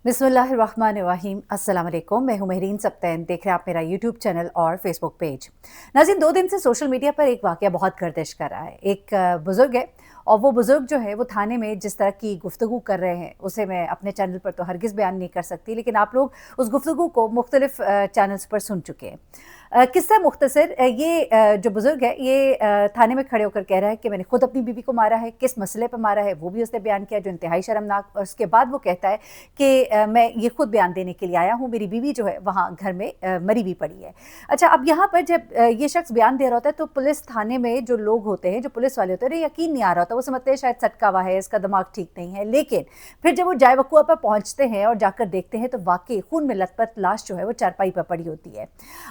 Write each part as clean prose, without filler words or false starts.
बिस्मिल्लाहिर्रहमानिर्रहीम। अस्सलाम वालेकुम। मैं हूं महरीन सब्तैन। देख रहे हैं आप मेरा यूट्यूब चैनल और फेसबुक पेज। नाज़रीन, 2 दिन से सोशल मीडिया पर एक वाक़या बहुत गर्दिश कर रहा है। एक बुज़ुर्ग है और वो बुज़ुर्ग जो है वो थाने में जिस तरह की गुफ्तगू कर रहे हैं उसे मैं अपने चैनल पर तो हरगिज़ बयान नहीं कर सकती, लेकिन आप लोग उस गुफ्तगू को मुख्तलिफ़ चैनल्स पर सुन चुके हैं। किस्सा मुख्तसर, ये जो बुज़ुर्ग है ये थाने में खड़े होकर कह रहा है कि मैंने खुद अपनी बीवी को मारा है। किस मसले पर मारा है वो भी उसने बयान किया, जो इंतहाई शर्मनाक। और उसके बाद वो कहता है कि मैं ये खुद बयान देने के लिए आया हूँ, मेरी बीवी जो है वहाँ घर में मरी भी पड़ी है। अच्छा, अब यहाँ पर जब ये शख्स बयान दे रहा होता है तो पुलिस थाने में जो लोग होते हैं, जो पुलिस वाले होते हैं, उन्हें यकीन नहीं आ रहा होता। वो समझते हैं शायद सटका हुआ है, इसका दिमाग ठीक नहीं है। लेकिन फिर जब वो जाए वकुआ पर पहुँचते हैं और जाकर देखते हैं तो वाकई खून में लथपथ लाश जो है वो चारपाई पर पड़ी होती है।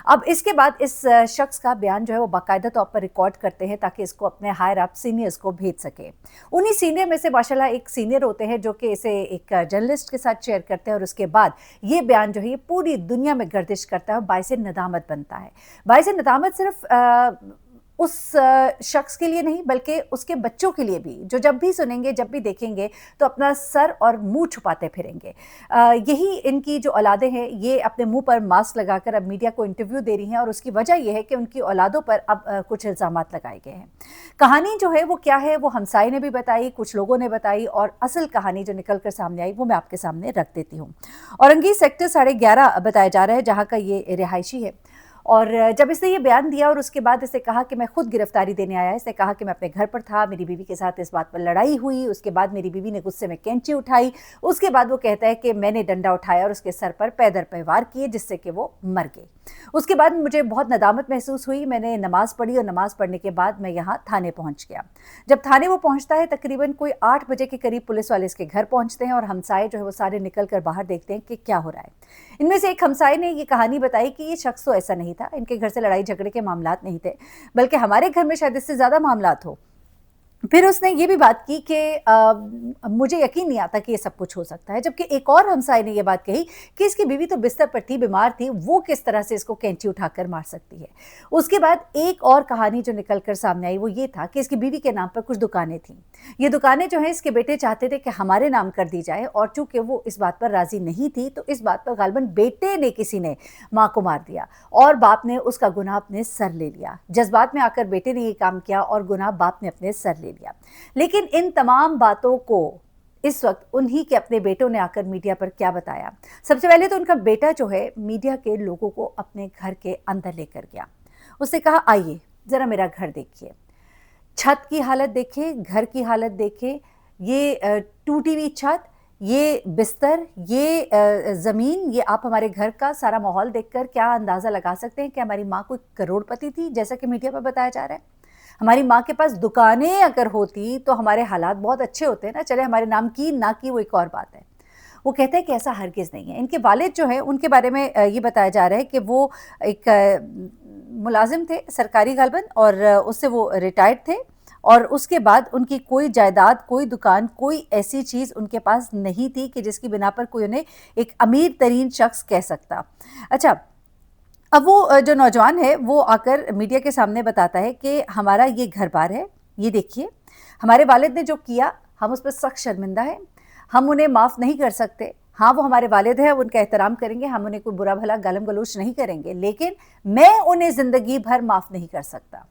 अब इसके बाद इस शख्स का बयान जो है वो बाकायदा तौर पर रिकॉर्ड करते हैं ताकि इसको अपने हायर अप सीनियर्स को भेज सके। उन्हीं सीनियर में से माशाल्लाह एक सीनियर होते हैं जो कि इसे एक जर्नलिस्ट के साथ शेयर करते हैं और उसके बाद ये बयान जो है ये पूरी दुनिया में गर्दिश करता है और बाइसे नदामत बनता है। बाइसे नदामत सिर्फ उस शख्स के लिए नहीं बल्कि उसके बच्चों के लिए भी, जो जब भी सुनेंगे, जब भी देखेंगे तो अपना सर और मुंह छुपाते फिरेंगे। यही इनकी जो औलादें हैं ये अपने मुंह पर मास्क लगाकर अब मीडिया को इंटरव्यू दे रही हैं और उसकी वजह यह है कि उनकी औलादों पर अब कुछ इल्ज़ामात लगाए गए हैं। कहानी जो है वो क्या है वो हमसाये ने भी बताई, कुछ लोगों ने बताई, और असल कहानी जो निकल कर सामने आई वो मैं आपके सामने रख देती हूँ। औरंगी सेक्टर 11:30 बताया जा रहा है जहाँ का ये रिहायशी है। और जब इसने ये बयान दिया और उसके बाद इसने कहा कि मैं खुद गिरफ्तारी देने आया, इसने कहा कि मैं अपने घर पर था, मेरी बीवी के साथ इस बात पर लड़ाई हुई, उसके बाद मेरी बीवी ने गुस्से में कैंची उठाई, उसके बाद वो कहता है कि मैंने डंडा उठाया और उसके सर पर पैदर पे वार किए जिससे कि वो मर गई। उसके बाद मुझे बहुत नदामत महसूस हुई, मैंने नमाज पढ़ी और नमाज पढ़ने के बाद मैं यहाँ थाने पहुँच गया। जब थाने वो पहुँचता है तकरीबन कोई 8 बजे के करीब पुलिस वाले इसके घर पहुँचते हैं और हमसाये जो है वो सारे निकल कर बाहर देखते हैं कि क्या हो रहा है। इनमें से एक हमसाये ने ये कहानी बताई कि ये शख्स तो ऐसा नहीं था, इनके घर से लड़ाई झगड़े के मामलात नहीं थे, बल्कि हमारे घर में शायद इससे ज़्यादा मामलात हो। फिर उसने ये भी बात की कि मुझे यकीन नहीं आता कि ये सब कुछ हो सकता है। जबकि एक और हमसाये ने ये बात कही कि इसकी बीवी तो बिस्तर पर थी, बीमार थी, वो किस तरह से इसको कैंची उठाकर मार सकती है। उसके बाद एक और कहानी जो निकल कर सामने आई वो ये था कि इसकी बीवी के नाम पर कुछ दुकानें थीं। ये दुकानें जो हैं इसके बेटे चाहते थे कि हमारे नाम कर दी जाए, और चूंकि वो इस बात पर राजी नहीं थी तो इस बात पर गालिबन बेटे ने किसी ने माँ को मार दिया और बाप ने उसका गुनाह अपने सर ले लिया। जज्बात में आकर बेटे ने ये काम किया और गुनाह बाप ने अपने सर ले लिया। लेकिन इन तमाम बातों को इस वक्त उन्हीं के अपने बेटों ने आकर मीडिया पर क्या बताया। सबसे पहले तो उनका बेटा जो है मीडिया के लोगों को अपने घर के अंदर लेकर गया। उसने कहा, आइए जरा मेरा घर देखिए, छत की हालत देखिए, घर की हालत देखिए, ये टूटी हुई छत, ये बिस्तर, ये ज़मीन, ये आप हमारे घर का सारा माहौल देखकर क्या अंदाज़ा लगा सकते हैं कि हमारी माँ कोई करोड़पति थी जैसा कि मीडिया पर बताया जा रहा है। हमारी माँ के पास दुकानें अगर होती तो हमारे हालात बहुत अच्छे होते ना, चले हमारे नाम की ना की वो एक और बात है। वो कहते हैं कि ऐसा हरगिज़ नहीं है। इनके वालिद जो है उनके बारे में ये बताया जा रहा है कि वो एक मुलाजिम थे सरकारी गालिबन, और उससे वो रिटायर्ड थे, और उसके बाद उनकी कोई जायदाद, कोई दुकान, कोई ऐसी चीज़ उनके पास नहीं थी कि जिसकी बिना पर कोई उन्हें एक अमीर तरीन शख्स कह सकता। अच्छा, अब वो जो नौजवान है वो आकर मीडिया के सामने बताता है कि हमारा ये घर बार है, ये देखिए, हमारे वालिद ने जो किया हम उस पर सख्त शर्मिंदा हैं, हम उन्हें माफ़ नहीं कर सकते। हाँ, वो हमारे वालिद हैं, उनका एहतराम करेंगे, हम उन्हें कोई बुरा भला गालम गलोच नहीं करेंगे, लेकिन मैं उन्हें ज़िंदगी भर माफ़ नहीं कर सकता।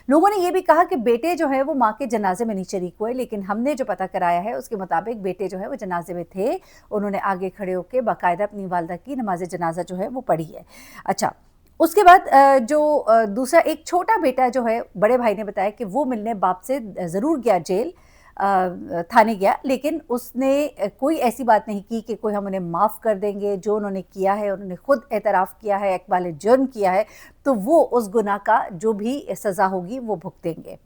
लोगों ने ये भी कहा कि बेटे जो है वो माँ के जनाजे में नहीं शरीक हुए, लेकिन हमने जो पता कराया है उसके मुताबिक बेटे जो है वो जनाजे में थे। उन्होंने आगे खड़े होकर बाकायदा अपनी वालदा की नमाज जनाजा जो है वो पढ़ी है। अच्छा, उसके बाद जो दूसरा एक छोटा बेटा जो है, बड़े भाई ने बताया कि वो मिलने बाप से ज़रूर गया जेल, थाने गया, लेकिन उसने कोई ऐसी बात नहीं की कि कोई हम उन्हें माफ़ कर देंगे। जो उन्होंने किया है उन्होंने खुद एतराफ़ किया है, इक़बाल जुर्म किया है, तो वो उस गुनाह का जो भी सज़ा होगी वो भुगतेंगे।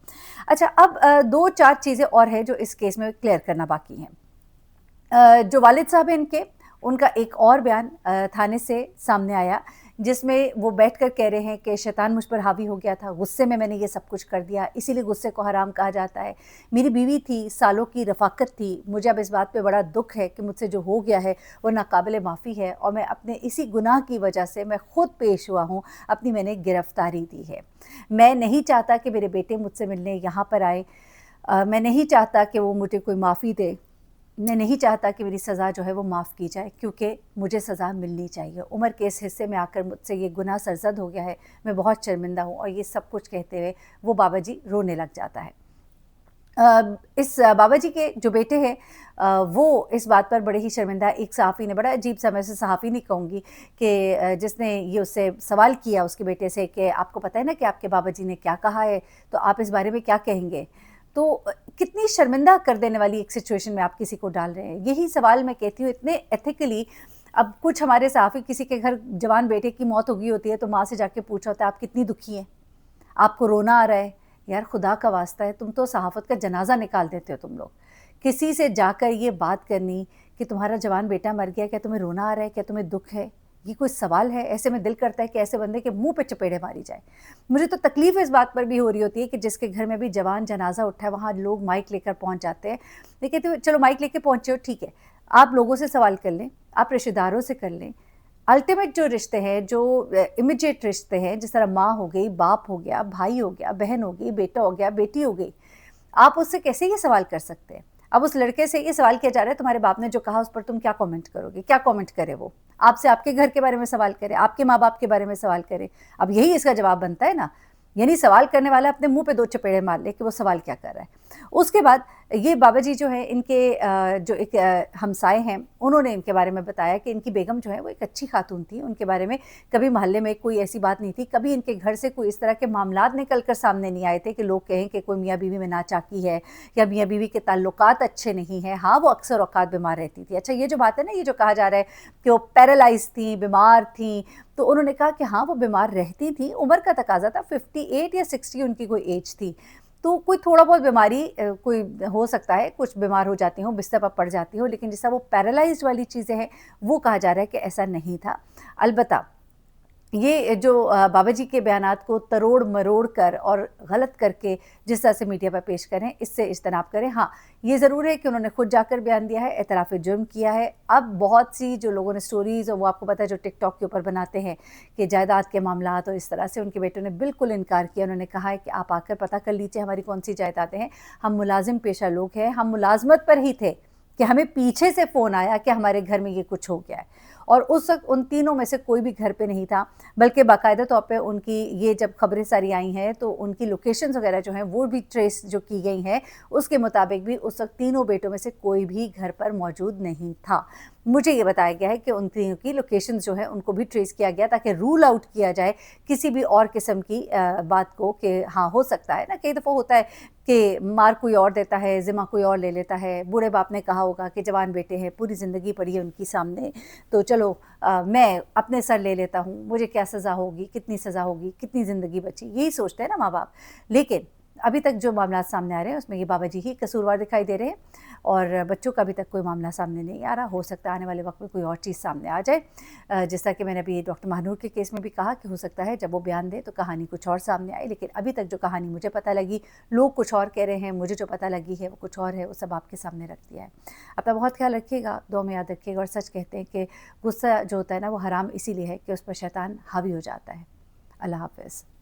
अच्छा, अब 2-4 चीज़ें और हैं जो इस केस में क्लियर करना बाकी हैं। जो वालिद साहब हैं इनके, उनका एक और बयान थाने से सामने आया जिसमें वो बैठकर कह रहे हैं कि शैतान मुझ पर हावी हो गया था, गुस्से में मैंने ये सब कुछ कर दिया, इसीलिए गुस्से को हराम कहा जाता है। मेरी बीवी थी, सालों की रफ़ाकत थी, मुझे अब इस बात पे बड़ा दुख है कि मुझसे जो हो गया है वो नाकाबिले माफ़ी है, और मैं अपने इसी गुनाह की वजह से मैं खुद पेश हुआ हूँ, अपनी मैंने गिरफ़्तारी दी है। मैं नहीं चाहता कि मेरे बेटे मुझसे मिलने यहाँ पर आए, मैं नहीं चाहता कि वो मुझे कोई माफ़ी दे, मैं नहीं चाहता कि मेरी सज़ा जो है वो माफ़ की जाए, क्योंकि मुझे सज़ा मिलनी चाहिए। उम्र के इस हिस्से में आकर मुझसे ये गुनाह सरज़द हो गया है, मैं बहुत शर्मिंदा हूँ। और ये सब कुछ कहते हुए वो बाबा जी रोने लग जाता है। इस बाबा जी के जो बेटे हैं, वो इस बात पर बड़े ही शर्मिंदा, एक सहाफ़ी ने, बड़ा अजीब-सा, मैं उसे सहाफ़ी नहीं कहूँगी, कि जिसने ये उससे सवाल किया उसके बेटे से कि आपको पता है ना कि आपके बाबा जी ने क्या कहा है, तो आप इस बारे में क्या कहेंगे? तो कितनी शर्मिंदा कर देने वाली एक सिचुएशन में आप किसी को डाल रहे हैं। यही सवाल मैं कहती हूँ इतने एथिकली। अब कुछ हमारे सहाफ़ी किसी के घर जवान बेटे की मौत हो गई होती है, तो माँ से जाके पूछा होता है, आप कितनी दुखी हैं? आपको रोना आ रहा है? यार खुदा का वास्ता है, तुम तो सहाफ़त का जनाज़ा निकाल देते हो तुम लोग। किसी से जाकर ये बात करनी कि तुम्हारा जवान बेटा मर गया, क्या तुम्हें रोना आ रहा है? क्या तुम्हें दुःख है? ये कोई सवाल है? ऐसे में दिल करता है कि ऐसे बंदे के मुँह पे चपेड़े मारी जाए। मुझे तो तकलीफ़ इस बात पर भी हो रही होती है कि जिसके घर में भी जवान जनाज़ा उठा है, वहाँ लोग माइक लेकर पहुँच जाते हैं। मैं कहती हूँ चलो माइक लेके पहुँचे हो ठीक है, आप लोगों से सवाल कर लें, आप रिश्तेदारों से कर लें। अल्टीमेट जो रिश्ते हैं, जो इमीडिएट रिश्ते हैं, जिस तरह माँ हो गई, बाप हो गया, भाई हो गया, बहन हो गई, बेटा हो गया, बेटी हो गई, आप उससे कैसे ये सवाल कर सकते हैं? अब उस लड़के से ये सवाल किया जा रहा है, तुम्हारे बाप ने जो कहा उस पर तुम क्या कमेंट करोगे? क्या कमेंट करे वो? आपसे आपके घर के बारे में सवाल करे, आपके माँ-बाप के बारे में सवाल करे। अब यही इसका जवाब बनता है ना। यानी सवाल करने वाला अपने मुँह पे 2 चपेड़े मार ले कि वो सवाल क्या कर रहा है। उसके बाद ये बाबा जी जो है, इनके जो एक हमसाए हैं, उन्होंने इनके बारे में बताया कि इनकी बेगम जो है वो एक अच्छी खातून थी। उनके बारे में कभी मोहल्ले में कोई ऐसी बात नहीं थी, कभी इनके घर से कोई इस तरह के मामलात निकल कर सामने नहीं आए थे कि लोग कहें कि कोई मियाँ बीवी में नाचाकी है या मियाँ बीवी के ताल्लुकात अच्छे नहीं हैं। हाँ, वो अक्सर औकात बीमार रहती थी। अच्छा, ये जो बात है ना, ये जो कहा जा रहा है कि वो पैरालाइज़ थी, बीमार थी, तो उन्होंने कहा कि हाँ, वो बीमार रहती थी, उम्र का तकाज़ा था, 58 या 60 उनकी कोई एज थी। तो कोई थोड़ा बहुत बीमारी कोई हो सकता है, कुछ बीमार हो जाती हों, बिस्तर पर पड़ जाती हों, लेकिन जैसा वो पैरालाइज़्ड वाली चीज़ें हैं, वो कहा जा रहा है कि ऐसा नहीं था। अलबत्ता ये जो बाबा जी के बयानात को तरोड़-मरोड़ कर और गलत करके जिस तरह से मीडिया पर पेश करें, इससे इज्तनाब करें। हाँ, ये ज़रूर है कि उन्होंने खुद जाकर बयान दिया है, एतराफ़ जुर्म किया है। अब बहुत सी जो लोगों ने स्टोरीज़, और वो आपको पता है जो टिकटॉक के ऊपर बनाते हैं कि जायदाद के मामलात और इस तरह से, उनके बेटों ने बिल्कुल इनकार किया। उन्होंने कहा है कि आप आकर पता कर लीजिए हमारी कौन-सी जायदादें हैं। हम मुलाज़िम पेशा लोग हैं, हम मुलाज़मत पर ही थे कि हमें पीछे से फ़ोन आया कि हमारे घर में ये कुछ हो गया है। और उस वक़्त उन तीनों में से कोई भी घर पे नहीं था, बल्कि बाकायदा तौर पे उनकी ये जब खबरें सारी आई हैं, तो उनकी लोकेशंस वग़ैरह जो हैं वो भी ट्रेस जो की गई हैं, उसके मुताबिक भी उस वक़्त तीनों बेटों में से कोई भी घर पर मौजूद नहीं था। मुझे ये बताया गया है कि उन तीनों की लोकेशंस जो हैं उनको भी ट्रेस किया गया, ताकि रूल आउट किया जाए किसी भी और किस्म की बात को कि हाँ, हो सकता है ना, कई दफ़ा होता है कि मार कोई और देता है, ज़िम्मा कोई और ले लेता है। बूढ़े बाप ने कहा होगा कि जवान बेटे हैं, पूरी ज़िंदगी पड़ी है उनकी सामने, तो चलो मैं अपने सर ले लेता हूँ, मुझे क्या सज़ा होगी, कितनी सज़ा होगी, कितनी ज़िंदगी बची, यही सोचते हैं ना माँ बाप। लेकिन अभी तक जो मामला सामने आ रहे हैं उसमें ये बाबा जी ही कसूरवार दिखाई दे रहे हैं, और बच्चों का अभी तक कोई मामला सामने नहीं आ रहा। हो सकता है आने वाले वक्त में कोई और चीज़ सामने आ जाए। जैसा कि मैंने अभी डॉक्टर महानूर के केस में भी कहा कि हो सकता है जब वो बयान दें तो कहानी कुछ और सामने आए, लेकिन अभी तक जो कहानी मुझे पता लगी, लोग कुछ और कह रहे हैं, मुझे जो पता लगी है वो कुछ और है, वो सब आपके सामने रख दिया है। अपना बहुत ख्याल रखिएगा, दुआ में याद रखिएगा, और सच कहते हैं कि गुस्सा जो होता है ना, वो हराम इसीलिए है कि उस पर शैतान हावी हो जाता है। अल्लाह हाफ़िज़।